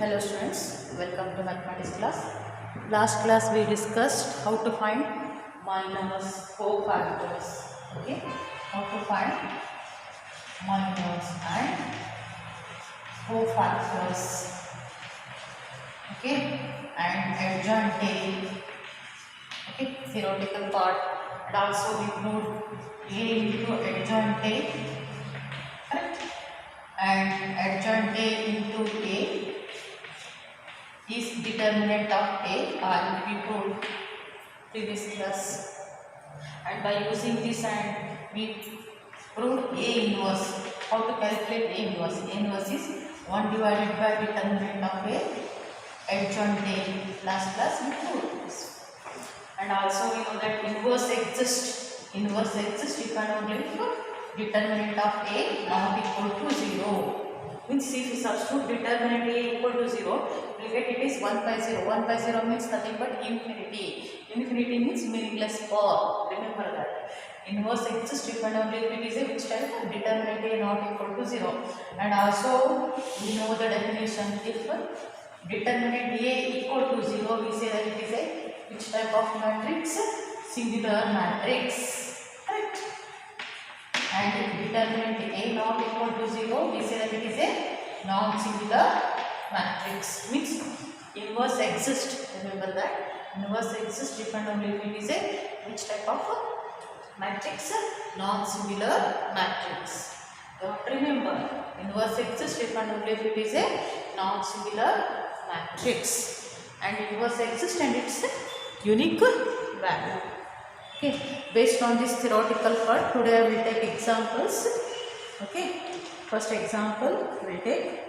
Hello students, welcome to mathematics class. Last class we discussed how to find minors, cofactors. Okay, how to find minors and cofactors. Okay, and adjoint tail. Okay, theoretical part, and also we include A into adjoint tail. Correct, and adjoint tail into A is determinant of A or we proved previous class, and by using this and we proved A inverse. How to calculate A inverse? A inverse is 1 divided by determinant of A adjoint A. Last class we proved this, and also we know that inverse exists. Inverse exists if and only if determinant of A not equal to 0. Means if we substitute determinant A equal to 0, we will get it is 1 by 0. 1 by 0 means nothing but infinity. Infinity means meaningless power. Remember that. Inverse exists if and only if it is a which type of determinant A not equal to 0. And also we know the definition. If determinant A equal to 0, we say that it is a which type of matrix? Singular matrix. Correct. And if determinant A not equal to 0, we say that it is a non-singular matrix. Means inverse exists. Remember that. Inverse exists if and only if it is a which type of matrix? Non-singular matrix. You have to remember, inverse exists if and only if it is a non-singular matrix. And inverse exists and its unique value. Okay, based on this theoretical part, today I will take examples. Okay, first example we will take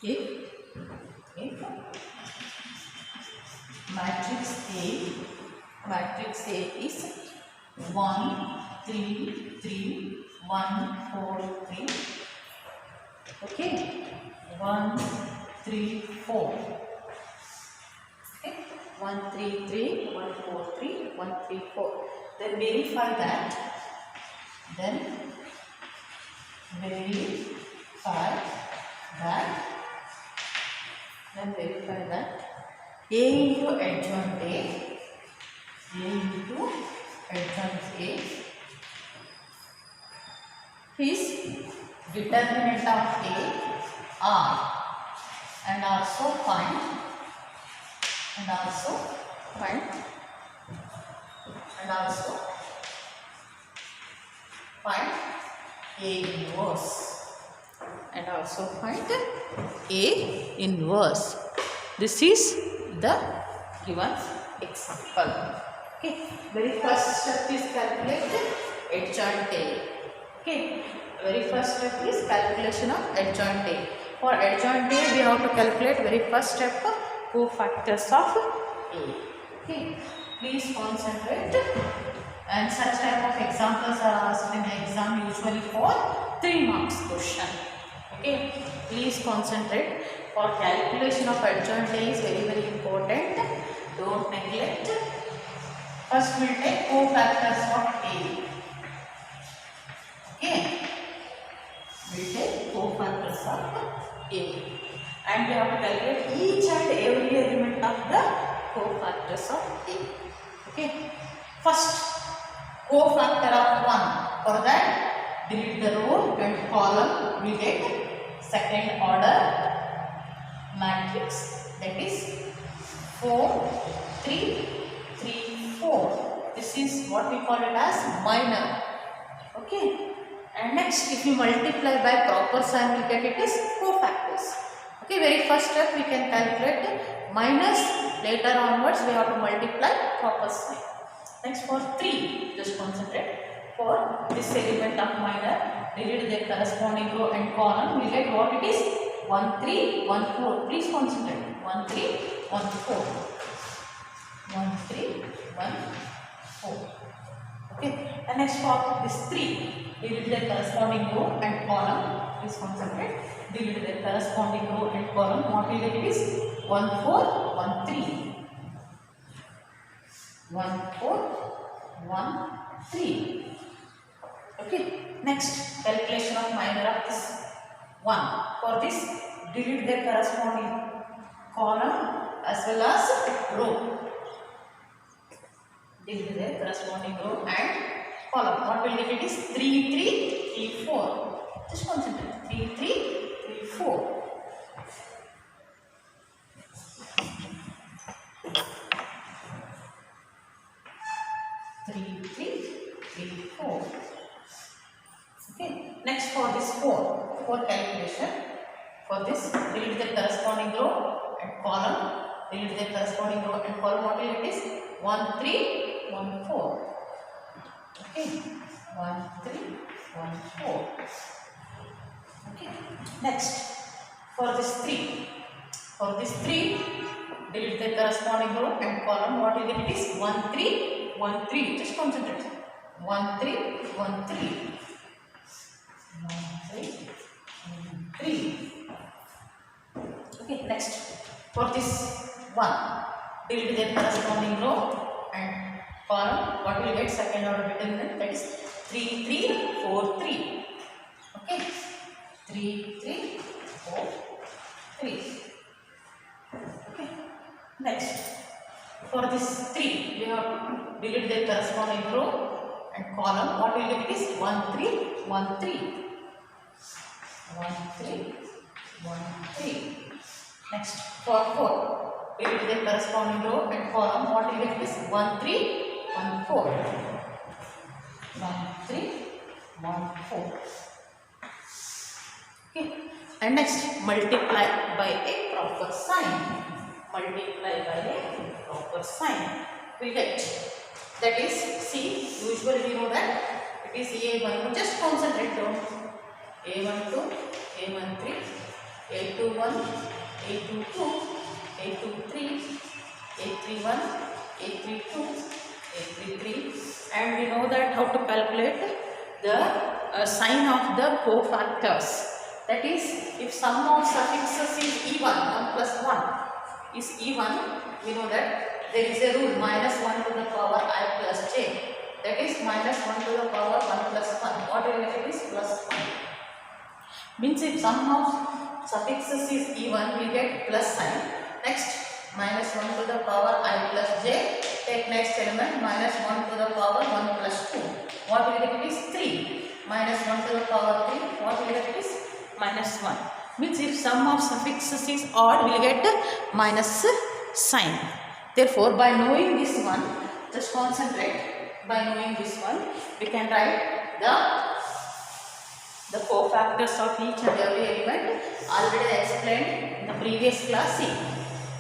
if matrix A is 1 3 3 1 4 3. Okay, 1 3 4. Okay, 1 3 3 1 4 3 1 3 4. Then verify that. Then verify that A into adjoint A into adjoint A is determinant of A R, and also find A inverse. And also find A inverse. This is the given example. Okay, very first step is calculate adjoint tail. Okay, very first step is calculation of adjoint tail. For adjoint tail, we have to calculate very first step cofactors of A. Okay, please concentrate. And such type of examples are asked in the exam usually for 3 marks question. Okay, please concentrate. For calculation of adjoint A is very important. Don't neglect. First we will take cofactors of A. Okay, we will take cofactors of A, and we have to calculate each and every element of the cofactors of A. Okay, first cofactor of 1. For that, delete the row and column. We get second order matrix, that is 4 3 3 4. This is what we call it as minor. Okay, and next if you multiply by proper sign, we get it as cofactors. Okay, very first step we can calculate minus, later onwards we have to multiply proper sign. Next for 3, just concentrate. For this element of minor, delete the corresponding row and column. We get what it is 1 3 1 4. Please concentrate. 1 3 1 4. 1 3 1 4. Okay. And next for this 3, delete their corresponding row and column. Please concentrate. Delete their corresponding row and column. What will get it is 1 4 1 3. 1 4 1 3. Okay. Next, calculation of minor of this 1. For this, delete their corresponding column as well as row. Delete their corresponding row and column. What will get it is 3 3 3 4. Just concentrate. 3 3 3 4. Okay. Next, for this 4 calculation, for this delete the corresponding row and column. Delete the corresponding row and column. What will it is 1 3 1 4. Okay, 1 3 1 4. Okay. Next, for this 3. For this 3, delete the corresponding row and column. What will it is 1 3 1 3. Just concentrate. 1 3 1 3. 1 3 1 3. Okay. Next, for this 1, delete the corresponding row and column. What will get second order determinant? That is 3 3 4 3. Okay. 3 3 4 3. Okay. Next, for this 3, we have to delete the corresponding row and column. What will get is 1 3 1 3. 1 3 1 3. Next, for 4, delete the corresponding row and column. What will get is 1 3 1 4. 1 3 1 4. Okay. And next, multiply by a proper sign. Multiply by a proper sign. We get, that is, see, usually we know that it is A1. Just concentrate down. A12, A13, A21, A22, A23, A31, A32, A33, and we know that how to calculate the sign of the cofactors. That is, if sum of suffixes is even, 1 plus 1 is even, we know that there is a rule, minus 1 to the power I plus j. That is minus 1 to the power 1 plus 1. What will it is? Plus 1. Means if sum of suffixes is even, we get plus sign. Next, minus 1 to the power I plus j. Take next element, minus 1 to the power 1 plus 2. What will it is? 3. Minus 1 to the power 3. What will it is? Minus 1. Means if sum of suffixes is odd, we will get minus sign. Therefore, by knowing this one, just concentrate. By knowing this one, we can write the cofactors of each and every element. Already I explained in the previous class. See,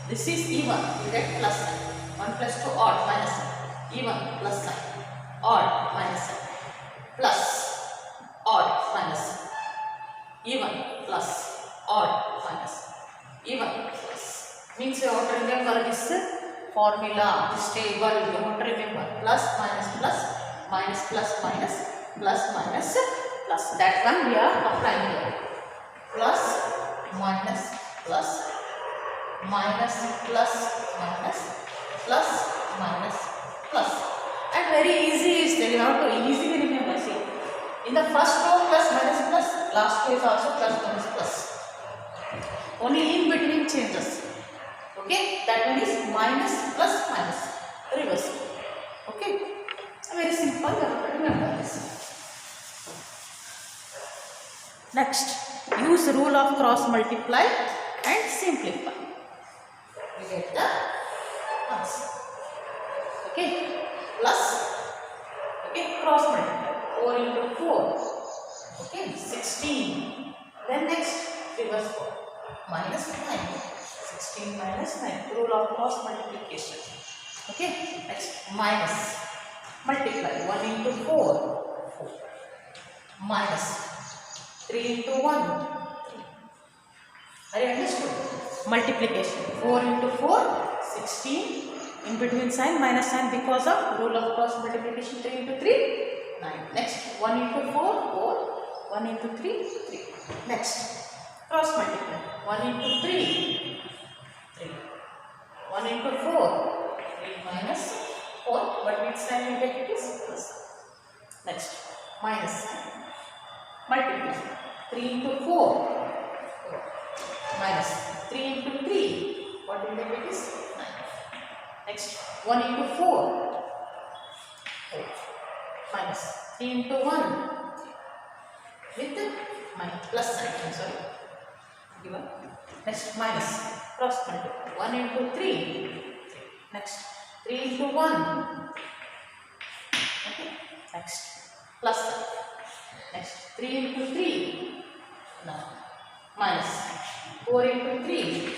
this is even, you get plus sign. 1 plus 2 odd minus sign. Even plus sign. Odd minus sign. Plus odd minus sign. Even plus odd minus even plus. Means you have to remember this formula, this table. You have to remember plus minus plus, minus plus minus, plus minus plus. That one we are applying here. Plus minus plus, minus plus minus, plus minus plus. And very easy is there. You have to easily remember. See, in the first row plus minus plus, last row is also plus minus plus. Only in between changes. Okay, that one is minus plus minus, reverse. Okay, very simple. You have to remember this. Next, use rule of cross multiply and simplify. We get the answer. Okay, plus. Okay, cross multiply. 4 into 4. Okay, 16. Then next, reverse 4. Minus 9. 16 minus 9. Rule of cross multiplication. Okay, next, minus. Multiply. 1 into 4. 4. Minus. 3 into 1. 3. Are you understood? Multiplication. 4 into 4. 16. In between sign, minus sign because of rule of cross multiplication. 3 into 3. 9. Next 1 into 4, 4. 1 into 3, 3. Next cross multiply. 1 into 3, 3. 1 into 4, 3 minus 4. But which sign we take it is plus. Next minus sign. Multiply. 3 into 4, 4. Minus 3 into 3. What will make it is 9. Next 1 into 4, 4. Minus 3 into 1 with minus plus sign. I'm sorry. Given. Next minus cross multiply. 1 into 3. Next 3 into 1. Okay. Next plus sign. Next 3 into 3. Now minus 4 into 3.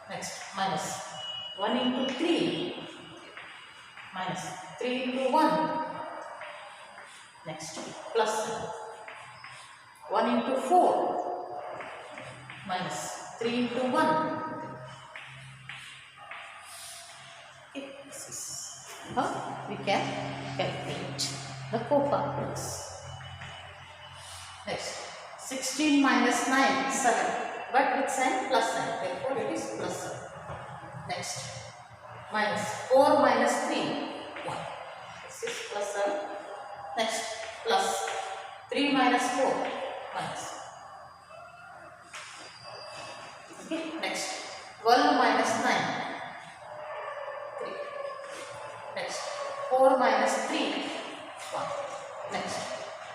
Next minus 1 into 3. Minus 3 into 1. Next plus 1 into 4 minus 3 into 1. Okay, this is how we can calculate the cofactors. Next 16 minus 9, 7. But with sign plus sign, therefore it is plus 7. Next minus 4 minus 3, 1. This is plus 7. Next plus 3 minus 4, minus. Okay. Next 12 minus 9, 3. Next 4 minus 3, 1. Next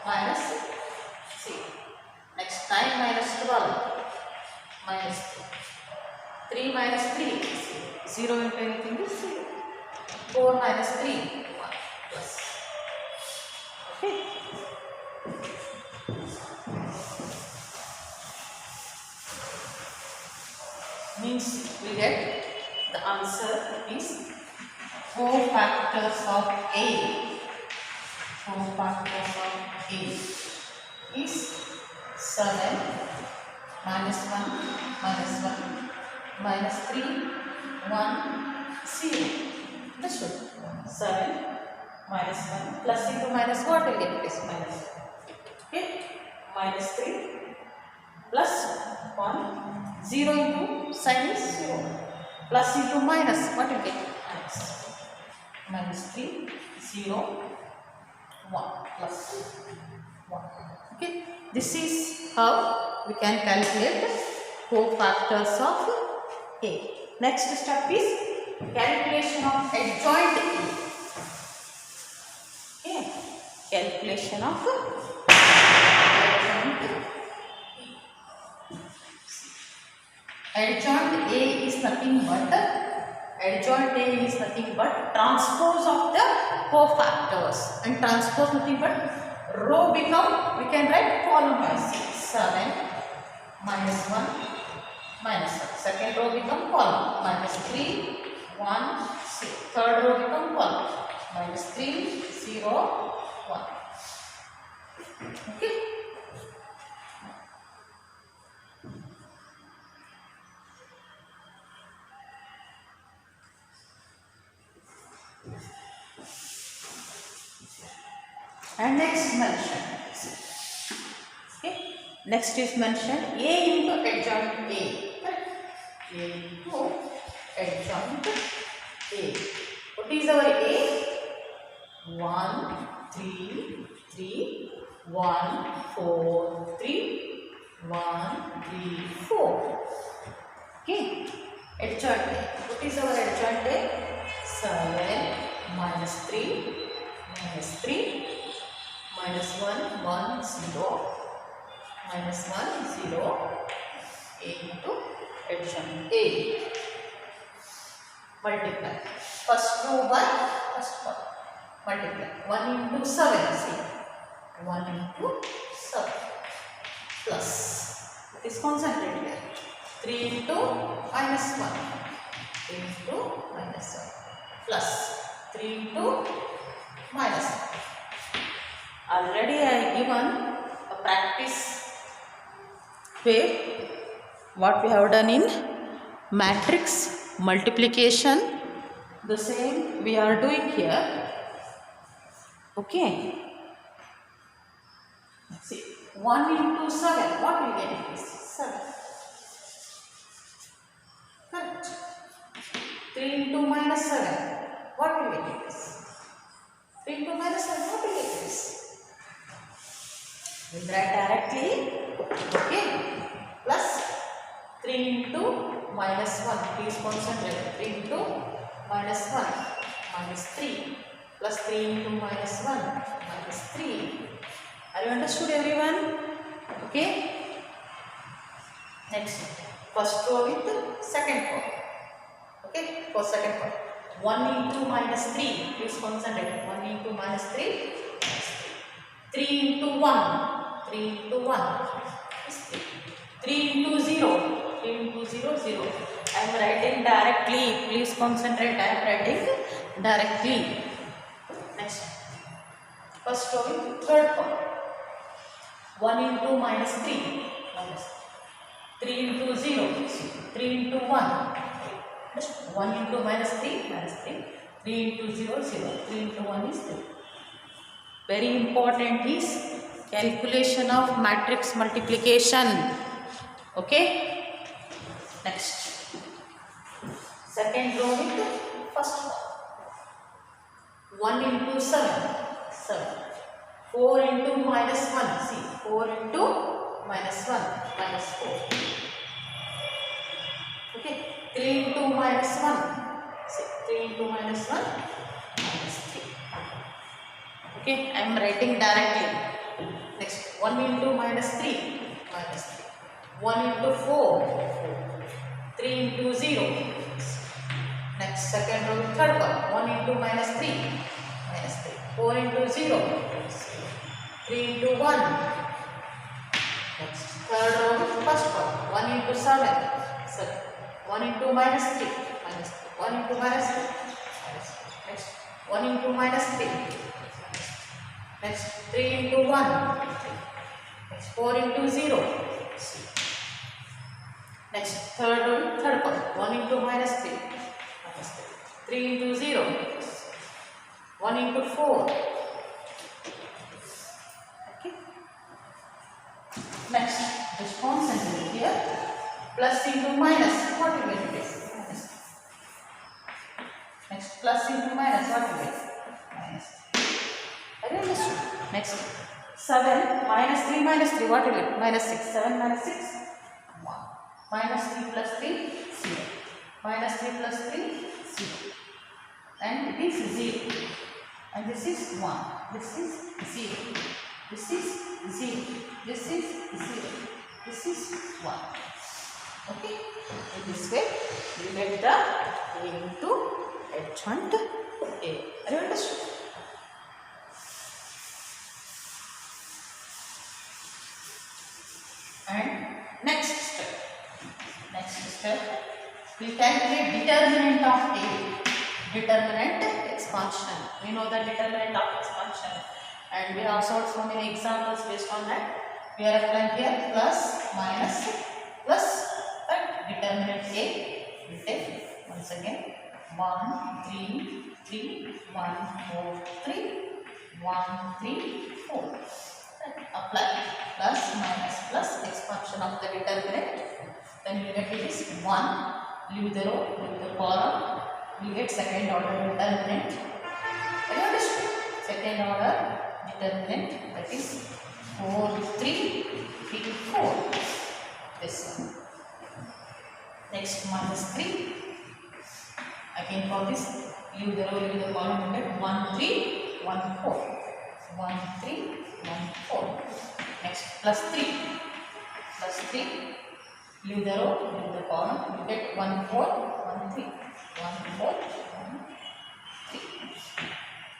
minus 3. Next 9 minus 12, minus 3. 3 minus 3, 0 into anything is 0. 4 minus 3, 1 plus. Okay. Means we get the answer is 4 factors of A. 4 factors of A is 7 minus 1 minus 1 minus 3 1 0. That's good. 7 minus 1 plus into minus what will get is minus. Okay. Minus 3 plus 1 0 into sign is 0 plus into minus what will get minus. Minus 3 0 1 plus 1. Okay. This is how we can calculate the cofactors of A. Next step is calculation of adjoint A. Okay. Calculation of adjoint A is nothing but transpose of the cofactors, and transpose nothing but row become, we can write column by 7 minus 1 minus 1. Second row become column minus 3 1 6. Third row become column minus 3 0 1. Okay. And next mention. Okay. Next is mentioned A into adjoint A. A into adjoint A. What is our A? 1 3 3 1 4 3 1 3 4. Okay. Adjoint A. What is our adjoint A? 7 minus 3 minus 3 minus 1 1 0 minus 1 0 A into adjoint A. Multiply first row by first one. Multiply 1 into 7. See 1 into 7 plus this concentrate here 3 into minus 1 3 into minus 1 plus 3 into minus 1. Already I given a practice where what we have done in matrix multiplication, the same we are doing here. Okay. See, 1 into 7, what will get it is 7. Correct. 3 into minus 7, what will get it is 3 into minus 7, what will get it is? We'll write directly. Okay. Plus 3 into minus 1. Please concentrate. 3 into minus 1 minus 3 plus 3 into minus 1 minus 3. Are you understood, everyone? Okay. Next, first row with second row. Okay, for second part. 1 into minus 3. Please concentrate. 1 into minus 3. 3 into 1. 3 into 1 is 3. 3 into 0. 3 into 0, 0. I am writing directly. Please concentrate. I am writing directly. Next. First row with third part. 1 into minus 3. Minus 3 into 0. 3 into 1. 1 into minus 3, minus 3. 3 into 0, 0. 3 into 1 is 3. Very important is calculation of matrix multiplication. Okay. Next. Second row with first one. 1 into 7, 7. 4 into minus 1, see. 4 into minus 1, minus 4. Okay. 3 into minus 1. See, 3 into minus 1 minus 3. Okay, I am writing directly. Next, 1 into minus 3 minus 3. 1 into 4. 3 into 0. Next, second row, third one. 1 into minus 3 minus 3. 4 into 0. 3 into 1. Next, third row, first one. 1 into 7. 7. 1 into minus 3, minus 3. 1 into minus 3, minus 3. Next, 1 into minus 3. Next, 3 into 1. Next, 4 into 0. Next, third one. 1 into minus 3. Minus 3. 3 into 0. 1 into 4. Okay. Next, just concentrate here. Plus into minus, what will get this? Minus. Next, plus into minus, what will get? Minus. Very understood. Next, 7 minus 3 minus 3, what will get? Minus 6. 7 minus 6, 1. Minus 3 plus 3, 0. Minus 3 plus 3, 0. And it is 0. And this is 1. This is 0. This is 0. This is 0. This is 1. Okay, in this way we get the A into adjoint A. Are you understood? And next step, we calculate determinant of A. Determinant expansion. We know the determinant of expansion, and we have solved so many examples based on that. We are applying here plus, minus, plus. Determinant A, we take once again 1, 3, 3, 1, 4, 3, 1, 3, 4. Apply plus, minus, plus expansion of the determinant. Then you get it is 1. Leave the row, leave the column. We get second order determinant. Second order determinant, that is 4, 3, 3, 4. This one. Next, minus 3. Again for this, leave the row, leave the column, you get 1, 3, 1, 4. 1, 3, 1, 4. Next, plus 3. Plus 3. Leave the row, leave the column, you get 1, 4, 1, 3. 1, 4, 1, 3.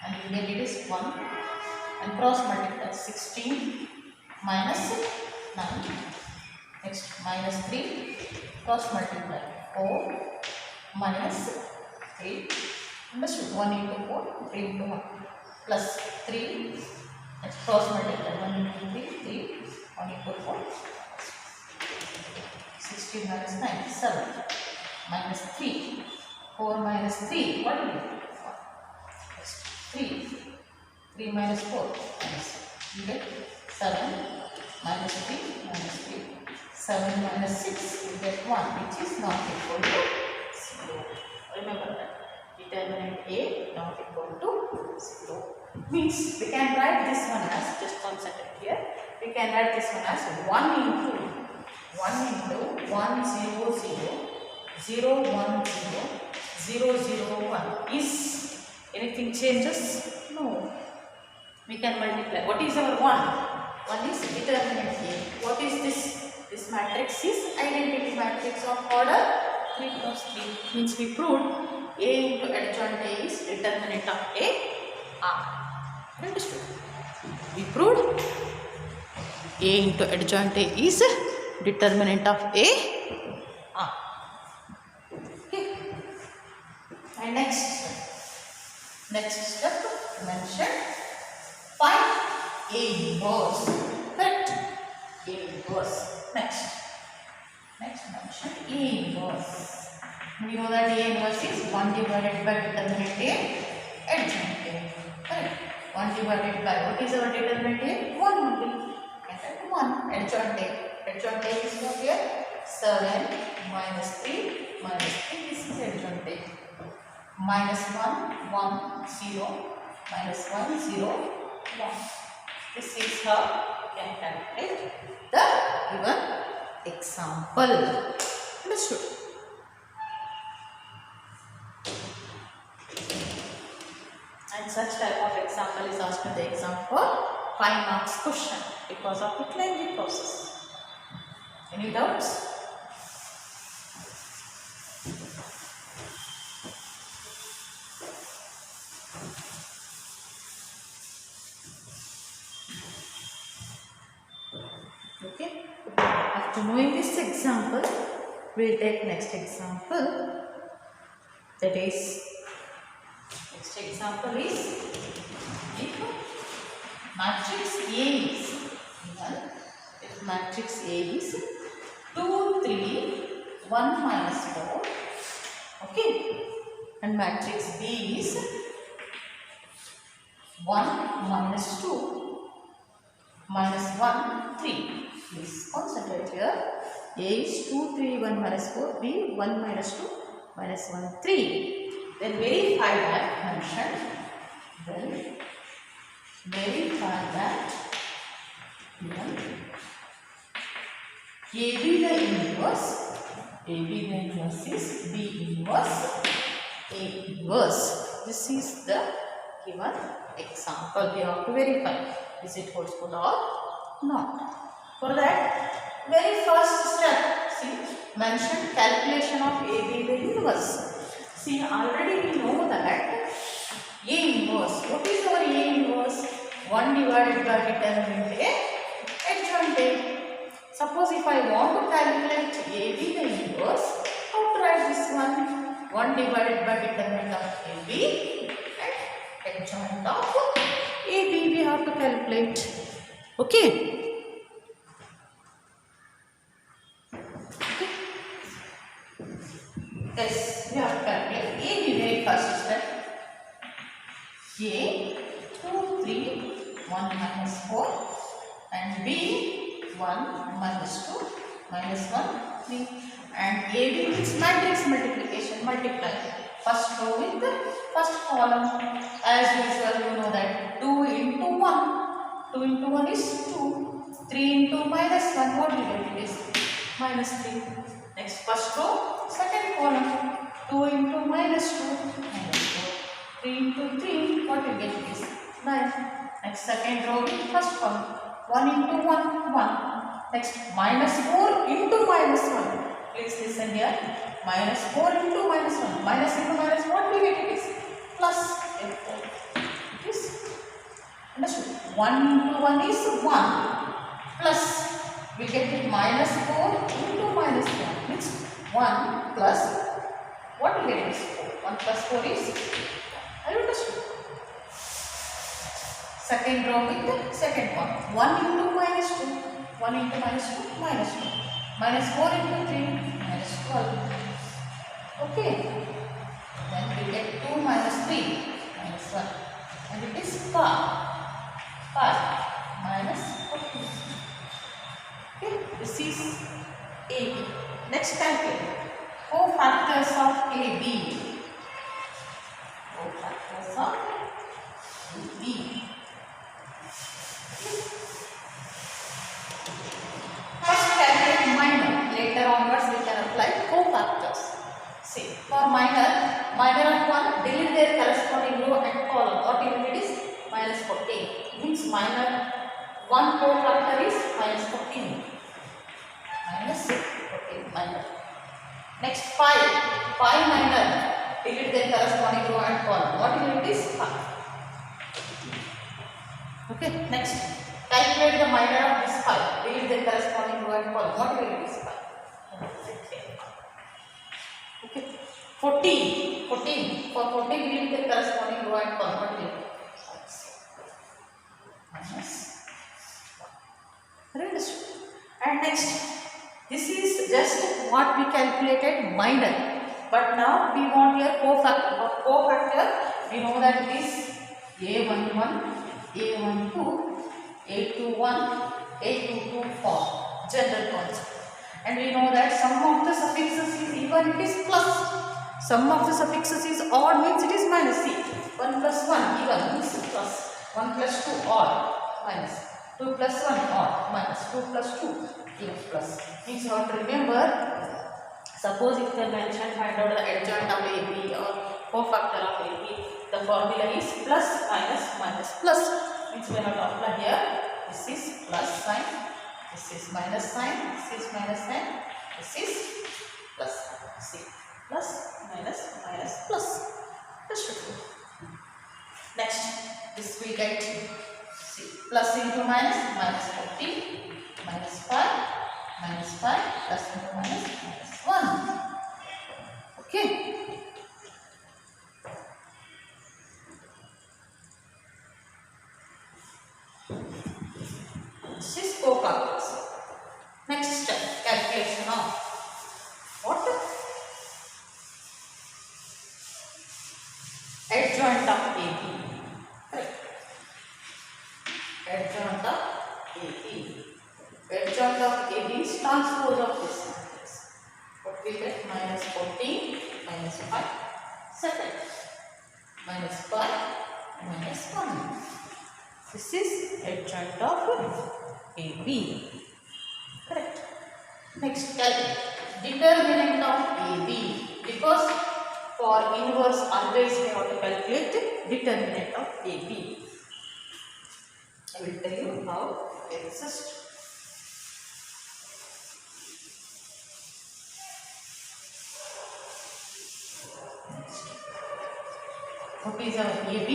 And you get it is 1. And cross multiply 16 minus 9. Next, minus 3. Cross multiply 4 minus 3. Understood? 1 into 4, 3 into 1. Plus 3. Let's cross multiply 1 into 3, 3. 1 into 4. 16 minus 9, 7. Minus 3. 4 minus 3. What will it be? 3. 3 3 minus 4 minus. You get 7 minus 3 minus 3. 7 minus 6 you get 1, which is not equal to 0. Remember that. Determinant A not equal to 0. Means we can write this one as, just concentrate here, we can write this one as 1 into 1 0 0 0 1 0 0 0 1. Is anything changes? No. We can multiply. What is our 1? 1 is determinant A. What is this? This matrix is identity matrix of order 3 cross 3. Means we proved A into adjoint A is determinant of A R. Understood? We proved A into adjoint A is determinant of A R. Okay. And next step mention find A inverse. Correct? A inverse. Next mention A inverse. We know that A inverse is 1 divided by determinant A adjoint A. Correct? 1 divided by, what is our determinant A? 1 only. And that 1 adjoint A. Adjoint A is what here? 7 minus 3 minus 3. This is adjoint A. Minus 1 1 0 minus 1 0 1. This is how we can calculate the given example. Understood? And such type of example is asked in the exam for 5 marks question because of the lengthy process. Any doubts? Okay. After knowing this example, we will take next example. That is, next example is if matrix A is given, if matrix A is 2 3 1 minus 4, okay, and matrix B is 1 minus 2 minus 1 3. Please concentrate here. A is 2 3 1 minus 4, B 1 minus 2 minus 1 3. Then verify that mention. Then verify that AB the inverse. AB the inverse is B inverse A inverse. This is the given example. We have to verify is it holds good or not. For that, very first step, see, mention calculation of AB the inverse. See, already we know that A inverse. What is our A inverse? 1 divided by determinant A adjoint A. Suppose if I want to calculate AB the inverse, how to write this one? 1 divided by determinant of AB and adjoint of AB we have to calculate. Okay. Yes, we have to calculate AB very first step. A 2 3 1 minus 4 and B 1 minus 2 minus 1 3, and AB means matrix multiplication, multiply first row with the first column. As usual, you know that 2 into 1, 2 into 1 is 2, 3 into minus 1, what you get? It is minus 3. Next first row, second column, 2 into minus 2 minus 4, 3 into 3, what you get? It is 9. Next second row with first column, 1 into 1 1. Next minus 4 into minus 1. Please listen here. Minus 4 into minus 1. Minus into minus, what we get? It is plus. Therefore, it is understood. 1 into 1 is 1 plus. We get it minus 4 into minus 1. Means 1 plus. What we get is 4. 1 plus 4 is. I understood. Second row with the second one. 1 into minus 2. 1 into minus 2 minus 2. Minus 4 into 3 minus 12. Okay. Then we get 2 minus 3 minus 1. And it is far. 5 minus 14. Okay, this is AB. Next calculate cofactors of AB. Cofactors of AB. First calculate minor. Later onwards we can apply cofactors. See, for minor of 1, delete their corresponding row and column. What unit is minus 14. Means minor 1 cofactor is minus 14. Minus 14 minor. Next 5 minor. Delete their corresponding row and column. What unit is 5. Okay. Next, calculate the minor of this 5. Delete their corresponding row and column. What unit is 5. Okay. 14. For 14, delete their corresponding row and column. What unit? Minus. Understood. And next, this is just what we calculated minor. But now we want here cofactor. We know that it is A11, A12, A21, A22 for general concept. And we know that sum of the suffixes is even, it is plus. Sum of the suffixes is odd, means it is minus. See, 1 plus 1 even means plus. 1 plus 2 odd minus. 2 plus 1 odd minus. 2 plus 2 even plus. Means you have to remember, suppose if they mention find out the adjoint of AB or cofactor of AB, the formula is plus minus minus plus. Means we have to apply here. This is plus sign, this is minus sign, this is minus sign, this is plus sign. See, plus minus minus plus. This should be. Next, this we get, see, plus into minus, minus 14, minus 5, plus into minus, minus 1. Okay. This is cofactors. Next step, calculation of what? Adjoint of AB. Correct. Adjoint of AB. Adjoint of AB is transpose of this matrix. What we get? Minus 14, minus 5, second. Minus 5, minus 1. This is adjoint of AB. Correct. Next, calculate determinant of AB. Because for inverse always we have to calculate determinant of AB. I will tell you how it exists. What is our AB?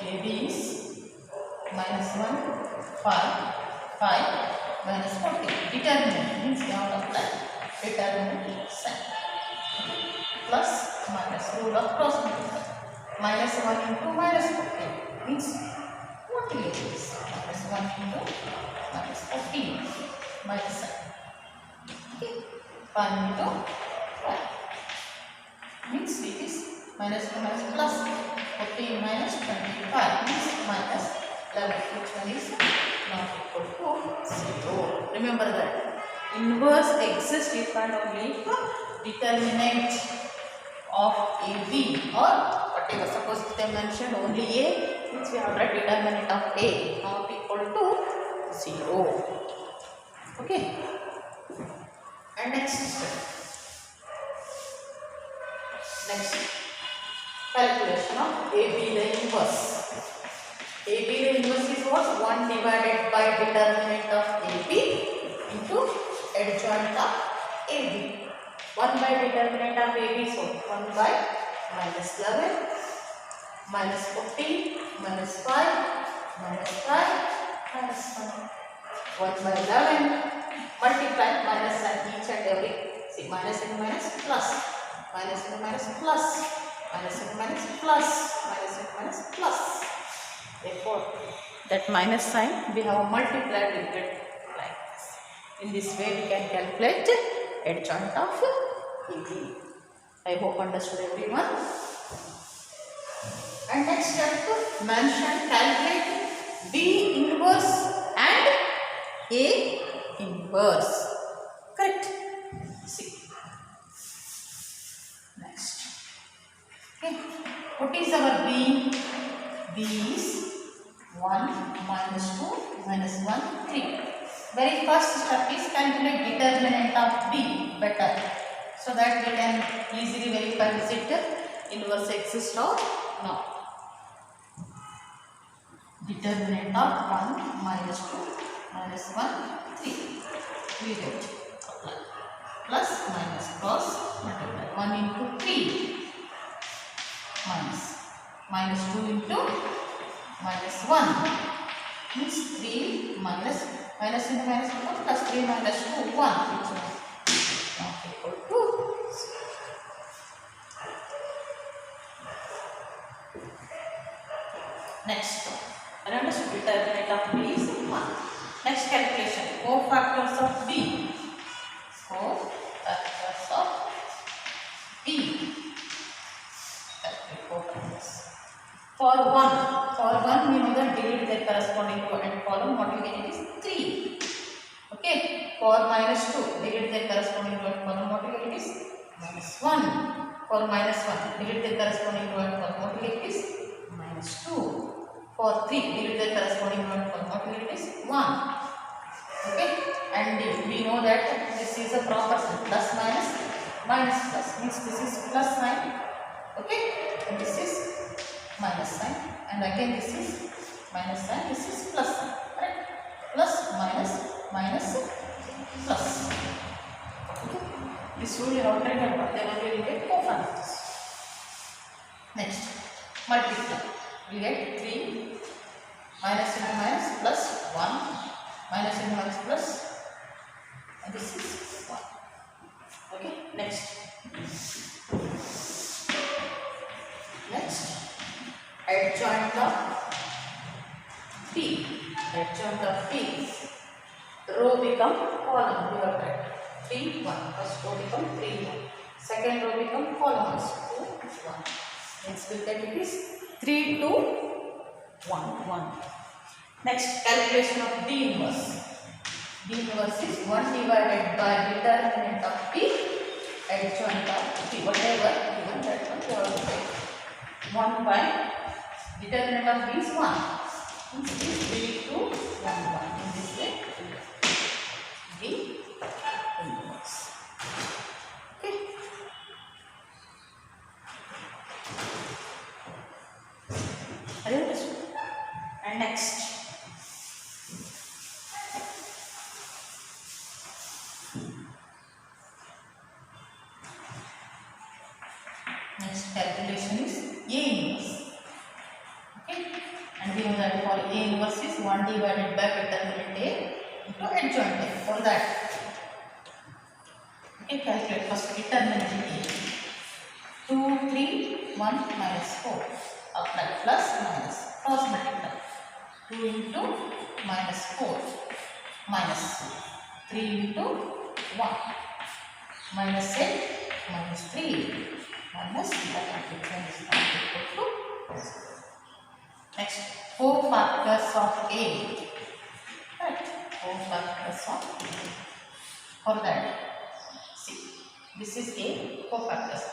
AB is minus 1, 5, minus 40. Determinant means we have to apply determinant sign. Plus minus rule of cross multiply. Minus 1 into minus 14 means what will it is? Minus 1 into minus 14 minus 7. Okay. 1 into 5 means it is minus 2 minus plus 14 minus 25 means minus 11, which one is not equal to 0. Remember that inverse exists if and only if determinant of AB or whatever. Suppose if they mentioned only A, means we have to write determinant of A not equal to 0. Okay. And next step. Next, calculation of AB the inverse. AB the inverse is what? 1 divided by determinant of AB into adjoint of AB. 1 by determinant of AB, so 1 by minus 11, minus 14, minus 5, minus 5, minus 1. 1 by 11, multiply minus and each and every, see, minus and minus plus. Minus into minus plus, minus into minus plus, minus into minus plus. Therefore, that minus sign we have multiplied with it like this. In this way, we can calculate adjoint of AB. I hope understood everyone. And next step, mention calculate B inverse and A inverse. Correct? See. Next. Okay. What is our B? B is 1 minus 2 minus 1 3. Very first step is calculate determinant of B better, so that we can easily verify is it inverse exists or not. Determinant of 1 minus 2 minus 1 3. We get plus minus cross multiply 1 into 3 minus 2 into minus 1 means 3 minus into minus becomes plus 3 minus 2 1 which is not equal to. Next, remember determinant of B is 1. Next calculation, 4 factors of B. 4 factors of B. Calculate 4 factors. For 1 we know that delete their corresponding row and column. What you get is 3. Okay. For minus 2 delete their corresponding row and column. What you get is minus 1. For minus 1 delete their corresponding row and column. What you get is minus 2. For 3 delete their corresponding row and column. What you get is 1. Okay. And we know that this is a proper sign. Plus minus plus means this is plus sign. Okay. And this is minus sign, and again this is minus sign, this is plus sign, right? Plus minus plus. Okay. This rule you have to remember, then only we get cofactors. Next, multiply. We get 3 minus into minus plus 1 minus into minus plus, and this is 1. Okay. Next. Adjoint of P. Adjoint of P. Row become column. You are right. 3 1. First row become 3 1. Second row become column 2 1. Next we get it is 3 2 1 1. Next calculation of D inverse. D inverse is 1 divided by determinant of P. Adjoint of P. Whatever given that one you have to take. 1 by determinant of B is 1. Means it is 3 2 1 1. In this way, D inverse. Okay. Are you understood? And next. Next calculation is A inverse. Okay, and we know that for A inverse is 1 divided by determinant A into adjoint A. For that, okay, calculate first determinant A. 2 3 1 minus 4. Apply plus minus cross multiply. 2 into minus 4 minus 3 into 1 minus 8 minus 3 minus that is equal to 0. Next, 4 factors of A. Right, 4 factors of A. For that, see, this is A, 4 factors.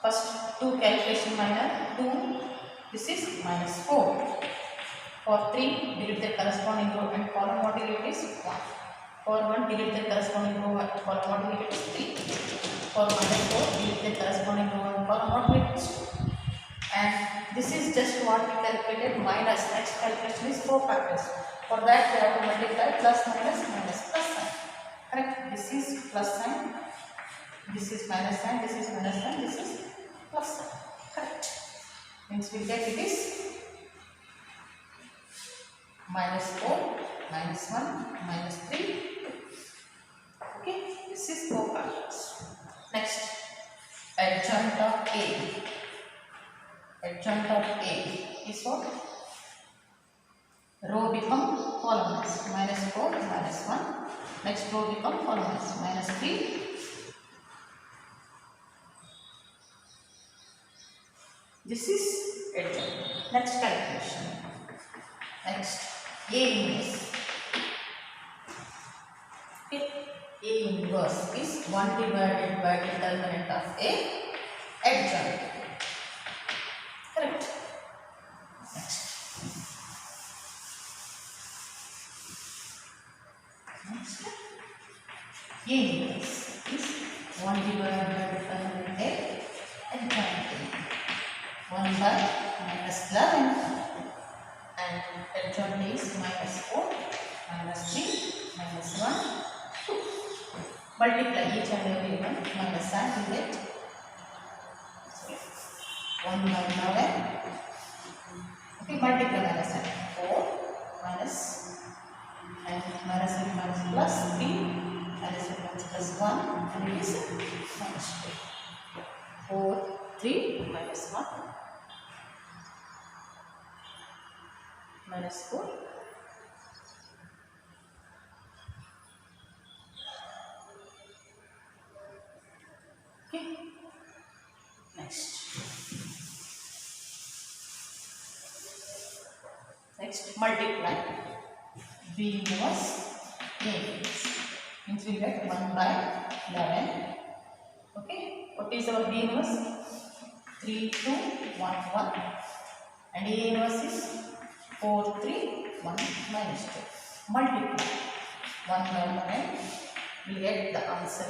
First, 2 calculation minus 2. This is minus 4. For 3, delete the corresponding row and column. What you get is 1. For 1, delete the corresponding row and column. What you get is 3. For minus 4, delete the corresponding row and column. What you get is 2. And this is just what we calculated minus. Next calculation is 4 factors. For that, we have to multiply plus minus plus sign. Correct? This is plus sign. This is minus sign. This is minus sign. This is plus sign. Correct? Means we get it is minus 4, minus 1, minus 3. Okay? This is 4 factors. Next, adjoint of A. Adjoint of A is what? Row become column minus 4 minus 1. Next row become column minus 3. This is adjoint. Next calculation. Next inverse. Okay. A inverse is 1 divided by determinant of A adjoint. Correct. Next. A inverse is 1 divided by determinant A adjoint. 1 by minus 11 and adjoint is minus 4, minus 3, minus 1, 2. Multiply each and every one, minus and we get 1 by 11. Okay, multiply minus and 4, minus and minus and minus plus 3, minus and minus plus 1, and it is minus 2. 4, 3, minus 1, minus 4. Okay. Next, multiply B inverse A inverse. Means we get 1 by 11. Okay. What is our B inverse? 3, 2, 1, 1. And A inverse is 4, 3, 1, minus 2. Multiply 1 by 11. We get the answer